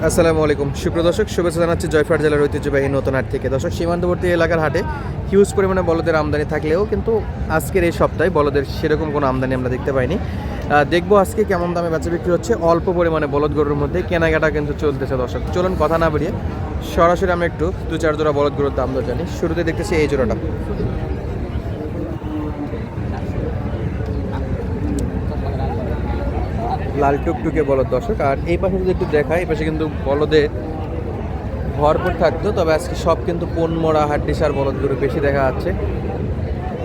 আসসালামু আলাইকুম সুপ্রিয় দর্শক, শুভেচ্ছা জানাচ্ছি জয়পুরহাট জেলার ঐতিহ্যবাহী নতুন হাট থেকে। দর্শক, সীমান্তবর্তী এলাকার হাটে হিউজ পরিমাণে বলদের আমদানি থাকলেও কিন্তু আজকের এই সপ্তাহে বলদের সেরকম কোনো আমদানি আমরা দেখতে পাইনি। দেখবো আজকে কেমন দামে বেচা বিক্রি হচ্ছে। অল্প পরিমাণে বলদ গরুর মধ্যে কেনাকাটা কিন্তু চলতেছে। দর্শক চলুন কথা না বেরিয়ে সরাসরি আমরা একটু দু চার জোড়া বলদ গরুর দাম দর জানি। শুরুতে দেখতেছি এই জোড়াটা, লাল টুকটুকে বলদ দর্শক। আর এই পাশে যদি একটু দেখায়, এই পাশে কিন্তু বলদে ভরপুর থাকতো, তবে আজকে সব কিন্তু পোনমোড়া হাড্ডিসার বলদ গরু বেশি দেখা যাচ্ছে।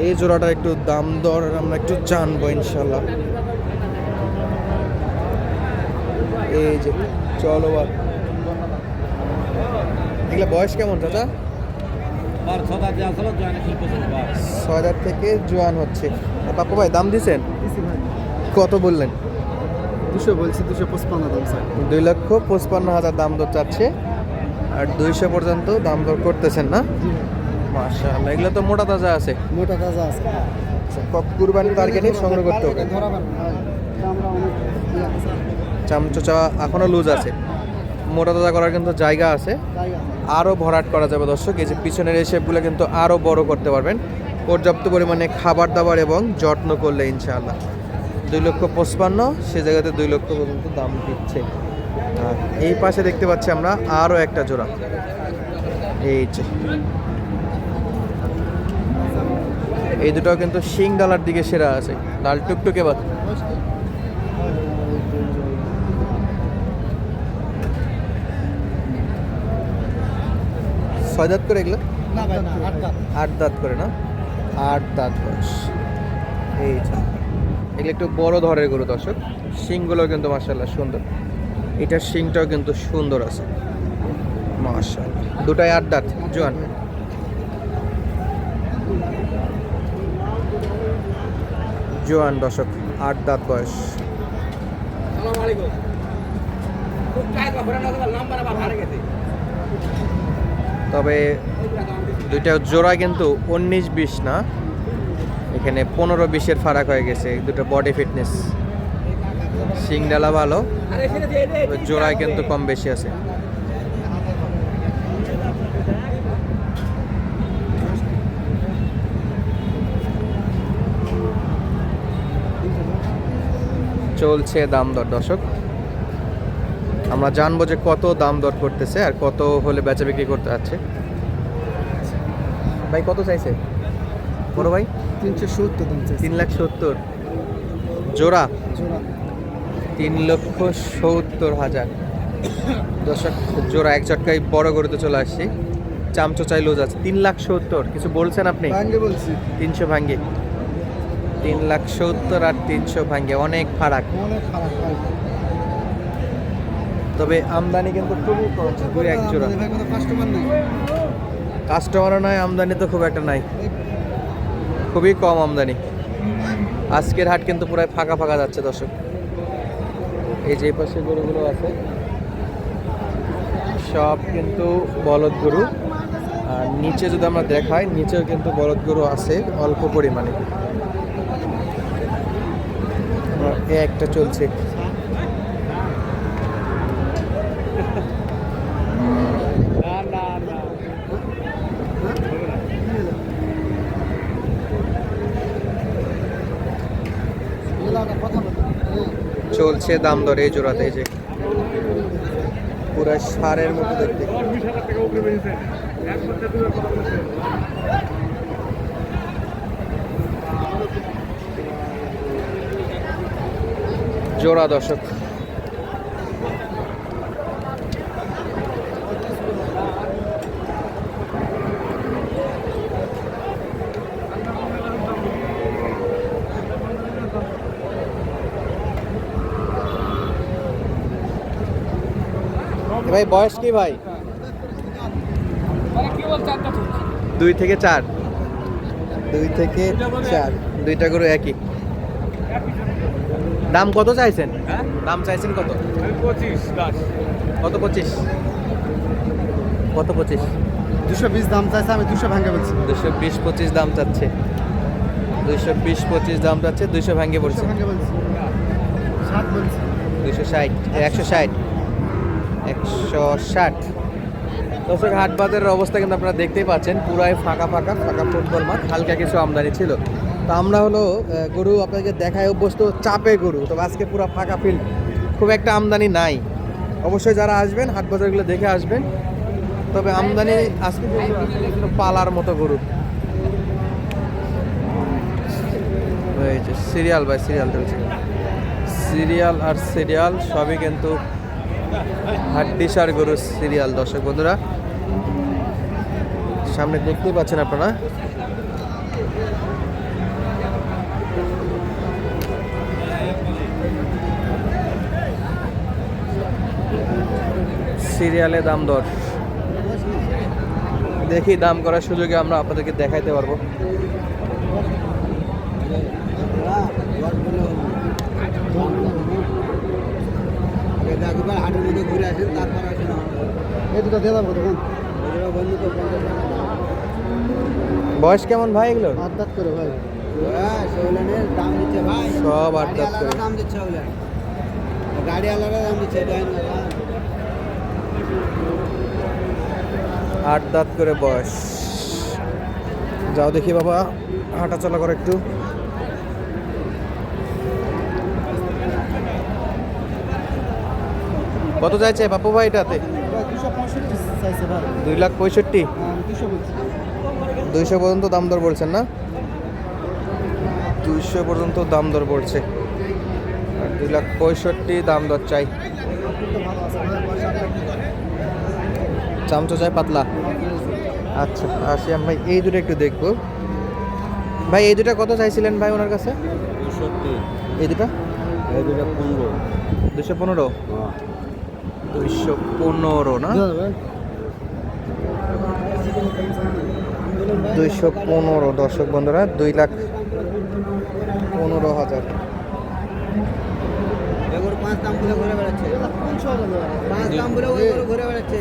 এই জোড়াটা একটু দাম দর আমরা একটু জানবো ইনশাল্লাহ। এই যে চলো, এগুলা বয়স কেমন চাচা? 6,000 থেকে জোয়ান হচ্ছে। পাপ্পু ভাই দাম দিছেন কত বললেন? 200 বলছি, 255 দাম স্যার। 2,55,000 দাম দর চাচ্ছে, আর 200 পর্যন্ত দাম দর করতেছেন না? মাশাআল্লাহ, এগুলো তো মোটা তাজা আছে। মোটা তাজা আছে। কুরবানির টার্গেটে সংগ্রহ করতে হবে। চামচা এখনো লুজ আছে, মোটা তাজা করার কিন্তু জায়গা আছে, আরও ভরাট করা যাবে দর্শক। এই যে পিছনের এই শেপগুলো কিন্তু আরও বড় করতে পারবেন পর্যাপ্ত পরিমাণে খাবার দাবার এবং যত্ন করলে ইনশাআল্লাহ। 2,55,000 সে জায়গাতে 2 লক্ষ পর্যন্ত দাম দিচ্ছে। আর এই পাশে দেখতে পাচ্ছি আমরা আরও একটা জোড়া, এই যে এই দুটাও কিন্তু শিং ডালার দিকে সেরা আছে, লাল টুকটুকে বাদ। ছয় দাঁত করে এগুলো? 8 দাঁত করে না? 8 দাঁত বয়স। এই যে এগুলো একটু বড় ধরনের গরু দর্শক, শিংগুলো কিন্তু মাশাআল্লাহ সুন্দর। এটার শিংটাও কিন্তু সুন্দর আছে মাশাআল্লাহ। দুটাই 8 দাঁত জোয়ান। জোয়ান দর্শক, 8 দাঁত বয়স। তবে দুইটা জোড়া কিন্তু 19-20 না, এখানে 15-20-এর ফারাক হয়ে গেছে। দুটো বডি ফিটনেস, শিংডালা ভালো, জোড়ায় কিন্তু কম বেশি আছে। চলছে দাম দর দর্শক, আমরা জানবো যে কত দাম দর করতেছে আর কত হলে বেচা বিক্রি করতে যাচ্ছে। ভাই কত চাইছে বড় ভাই? 370 দাম চাইছে। 3,70,000 জোড়া? 3,70,000 দর্শক জোড়া। এক ঝটকায় বড় গরুতে চলে আসছি, চামচো চাই লুজ আছে। 3,70,000 কিছু বলছেন আপনি? ভাঙ্গে বলছি, 300 ভাঙ্গে। 3,70,000 আর 300 ভাঙ্গে অনেক ফারাক। অনেক খারাপ ভাই। তবে আমদানি কিন্তু খুবই কম, 2-1 জোড়া। ভাই কোনো কাস্টমার নেই। কাস্টমারও নাই, আমদানি তো খুব একটা নাই, খুবই কম আমদানি। আজকের হাট কিন্তু পুরো ফাঁকা ফাঁকা যাচ্ছে দর্শক। এই যে পাশে গরুগুলো আছে সব কিন্তু বলদ গরু, আর নিচে যদি আমরা দেখাই, নিচেও কিন্তু বলদ গরু আছে অল্প পরিমাণে। একটা চলছে, চলছে দাম দর এই জোড়াতে। এই যে পুরো সারের মতো দেখতে, জোড়া দর্শক। ভাই বয়স কি ভাই? 2 থেকে 4। 2 থেকে 4, দুইটা গরু একই দাম। কত চাইছেন? দাম চাইছেন কত? 25 কত? 25? কত 25? 220 দাম চাইছে, আমি 200 ভাঙ্গে বলছি। 220-25 দাম চাচ্ছে। 220-25 দাম যাচ্ছে, 200 ভাঙ্গে পড়ছে। 260, 160, 160। দর্শক হাট বাজারের অবস্থা কিন্তু আপনারা দেখতেই পাচ্ছেন, পুরাই ফাঁকা ফাঁকা ফাঁকা ফুটবল মাঠ, হালকা কিছু আমদানি ছিল। তো আমরা হলো গরু আপনাদেরকে দেখায় অভ্যস্ত, চাপে গরু, তবে আজকে পুরো ফাঁকা ফিল্ড, খুব একটা আমদানি নাই। অবশ্যই যারা আসবেন হাট বাজারগুলো দেখে আসবেন, তবে আমদানি আজকে যেগুলো পালার মতো গরু। এই যে সিরিয়াল বাই সিরিয়াল চলছে, সিরিয়াল আর সিরিয়াল সবই কিন্তু হাড্ডিসার গরুর সিরিয়াল। দর্শক বন্ধুরা সামনে দেখতেই পাচ্ছেন আপনারা, সিরিয়ালে দাম দর দেখি, দাম করার সুযোগে আমরা আপনাদেরকে দেখাইতে পারবো। হাটের মধ্যে ঘুরে আসেন, তারপর আসেন। এই দুটো দিয়ে দেবো তখন বয়স কেমন ভাই এগুলো? আট করে ভাই। সেগুলানের দাম দিচ্ছে ভাই, সব 8 করে দাম দিচ্ছে ওগুলা, গাড়ি আলাদা দাম দিচ্ছে। 8 দাঁত করে বয়স। যাও দেখি বাবা, হাঁটা চলা করে একটু। কত যাচ্ছে বাপু ভাই এটাতে? 265 চাইছে ভাই। 2,65,000। 200 পর্যন্ত দাম দর বলছেন না? 200 পর্যন্ত দাম দর পড়ছে, আর 2,65,000 দাম দর চাই। চামচো চাই পাতলা। আচ্ছা আসি আমি ভাই, এই দুটো একটু দেখবো ভাই। এই দুটা কত চাইছিলেন ভাই ওনার কাছে? 270। এই দুটা? এই দুটো 15। 215? 215 না? 215 দর্শক বন্ধুরা, 2,15,000। এগুলো 5 দাম বলে ঘুরে বেড়াচ্ছে। 5 দাম বলে ঘুরে বেড়াচ্ছে।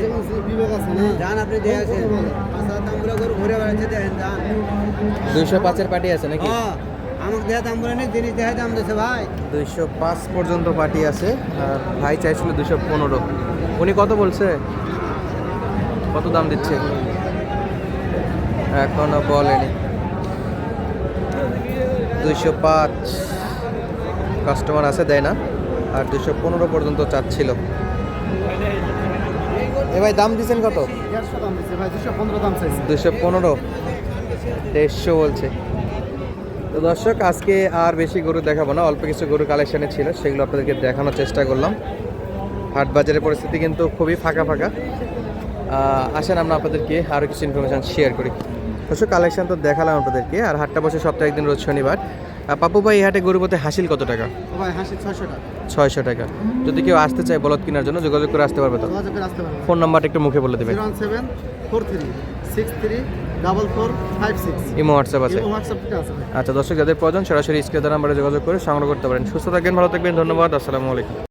বিবেক আছে না? জান আপনি দিয়ে আছেন। 5 দাম বলে ঘুরে বেড়াচ্ছে, দেখেন জান। 205-এর পার্টি আছে নাকি? হ্যাঁ, আমাকে দেয়া দাম বলে নেই, জিনিস দেয়া দাম দিয়েছে ভাই। 205 পর্যন্ত পার্টি আছে, আর ভাই চাইছিল 215। উনি কত বলছে, কত দাম দিচ্ছে এখনো বলেনি? 205 কাস্টমার আছে, দেয় না, আর 215 পর্যন্ত চাচ্ছিল। এ ভাই দাম দিচ্ছেন কত? 150 দাম দিয়েছে ভাই, 215 দাম চাইছে। 215, 150 বলছে। তো দর্শক আজকে আর বেশি গরু দেখাবো না, অল্প কিছু গরু কালেকশানে ছিল, সেগুলো আপনাদেরকে দেখানোর চেষ্টা করলাম। হাট বাজারের পরিস্থিতি কিন্তু খুবই ফাঁকা ফাঁকা। আসেন আমরা আপনাদেরকে আরও কিছু ইনফরমেশান শেয়ার করি। দর্শক কালেকশান তো দেখালাম আপনাদেরকে, আর হাটটা বসে সপ্তাহে একদিন, রোজ শনিবার। পাপু ভাই এই হাটে গরু পথে হাসিল কত টাকা? ভাই হাসি 600 টাকা। 600 টাকা। যদি কেউ আসতে চায় বলদ কেনার জন্য, যোগাযোগ করে আসতে পারবে তো? যোগাযোগ করে আসতে পারবেন। ফোন নাম্বারটা একটু মুখে বলে দেবেন। 01743634456। ইমো হোয়াটসঅ্যাপ আছে? হোয়াটসঅ্যাপটা আছে ভাই। আচ্ছা দর্শক, যাদের প্রয়োজন সরাসরি স্ক্রিনের নাম্বারে যোগাযোগ করে সংগ্রহ করতে পারেন। সুস্থ থাকবেন, ভালো থাকবেন, ধন্যবাদ, আসসালামু আলাইকুম।